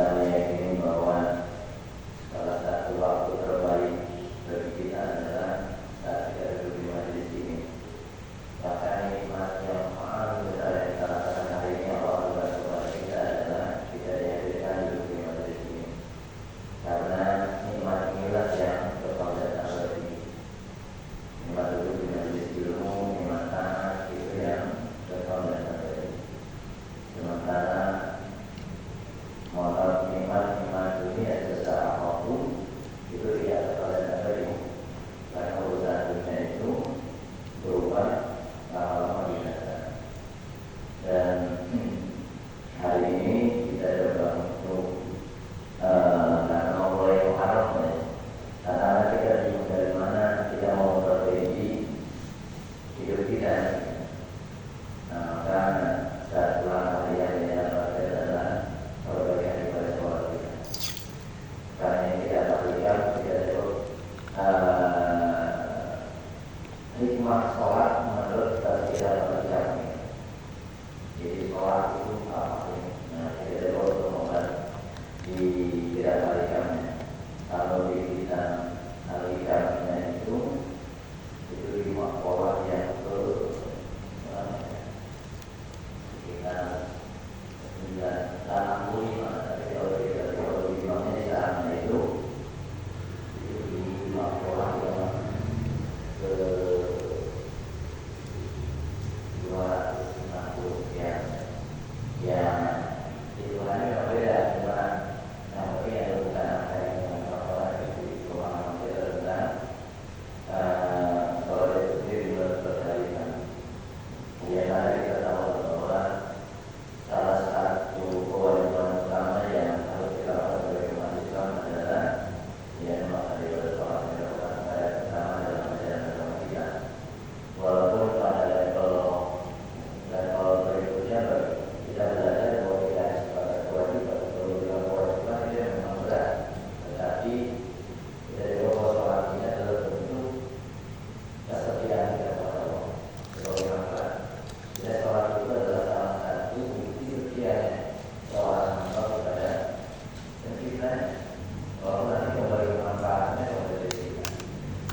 saya yakini bahwa salah satu waktu terbaik bagi kita adalah saat kita duduk di majelis ini. Bahkan nikmat yang paling besar yang kita rasakan hari ini Allah berikan kepada kita adalah kita dihadirkan duduk di majelis ini. Karena nikmat inilah yang berkah dan abadi. Nikmat duduk di majelis ilmu, nikmat taat itu yang berkah dan abadi. Sementara motor nikmat dunia secara apapun itu tidak berkah dan abadi. Karena urusan dunia itu berubah lama-lama binasa. Dan hari ini kita coba untuk karena mulai Muharram ya. Karena kita bingung dari mana kita mau berjanji hidup kita. Nah, maka saat pulang hari yang adalah perbaikan kepada sholat kita. Karena yang kita lakukan kita disebut hikmah sholat menurut tafsir al-Jami. Jadi sholat itu apa sih? Nah, kita disebut untuk di tidak balikannya. Kalau di kita balikannya itu lima pola yang kita 965. Tapi kalau di limanya sekarang itu lima pola yang ke 260 yang hitungannya berbeda, cuma yang penting ada bukan angka yang pola itu pemahaman kita tentang soal itu sendiri berkaitan. Biasanya kita tahu bahwa salah satu kewajiban utama yang harus kita lakukan sebagai umat Islam adalah maka ibadah sholat merupakan upaya pertama dalam ajaran agama kita. Walaupun pada level berikutnya kita belajar bahwa kita sebagai kewajiban kewajiban itu memang berat, tetapi dari bahwa sholat kita adalah bentuk kesetiaan kita kepada Allah. Sebagaimana kita sholat itu adalah salah satu bukti setianya seorang hamba kepada penciptanya. Kalau nanti kembali manfaatnya kepada diri kita.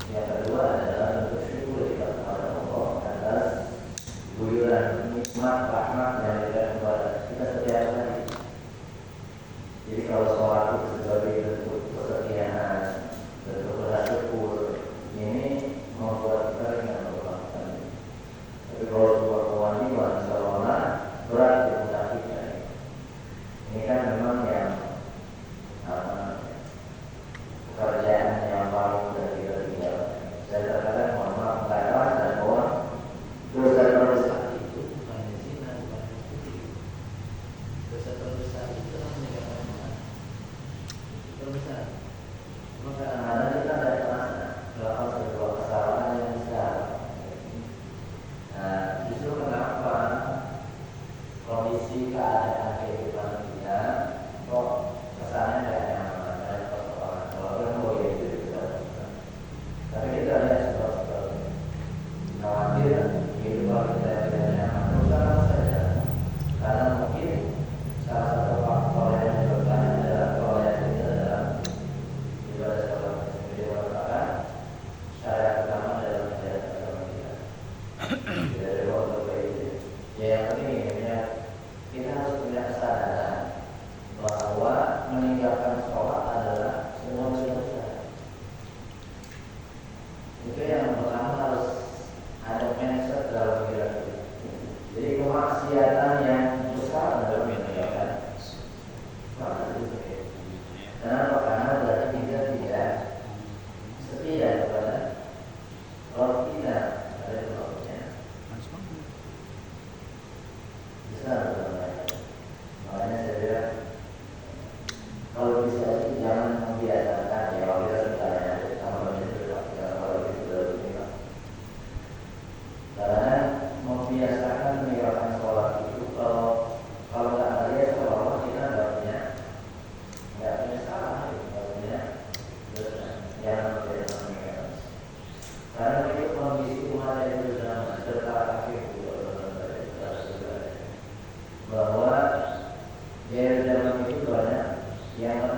Yang kedua adalah bentuk syukur kita kepada Allah atas guyuran nikmat rahmat yang diberikan kepada kita setiap hari. Jadi kalau sholat itu sebagai bentuk kesetiaan, bentuk rasa syukur, ini membuat kita ringan melakukan. Tapi kalau sebuah kewajiban seolah berat di pundak kita. Ini kan memang yang pekerjaan yang paling mudah kita tinggalkan. Saya terkadang mohon maaf nggak rasa bahwa dosa terbesar itu bukan zina, bukan putih. Dosa terbesar itu adalah meninggalkan sholat. Terbesar. Maka kadang-kadang kita tidak merasa melakukan sebuah kesalahan yang besar. Nah, justru kenapa kondisi keadaan kehidupan kita kok kesannya tidak nyaman, ada persoalan. Walaupun boleh itu kita lakukan. Tapi kita lihat seperti khawatir kehidupan kita tidak nyaman. Terus saja, karena mungkin salah satu faktor yang menyebabkan adalah kelalaian kita dalam ibadah sholat sendiri merupakan syariat utama dalam ajaran agama kita. Tidak ada waktu itu. Ya yang penting ya kita harus punya kesadaran bahwa meninggalkan sholat adalah semua dosa. Itu yang pertama harus ada mindset dalam pikiran kita. Jadi kemaksiatan yang besar adalah meninggalkan sholat itu. Kenapa? Karena berarti kita tidak setia kepada Rabb kita. Ada sebabnya. Besar sebenarnya. Makanya saya bilang kalau bisa sih jangan membiasakan ya kalau kita sudah ya sama banyak sudah kalau kita sudah begini. Karena membiasakan meninggalkan sholat itu kalau nggak melihat seolah kita nggak punya salah, nggak punya dosa. Jangan membiasakan meninggalkan. Karena itu kondisi umat yang sudah terkakir bahwa ya zaman itu banyak yang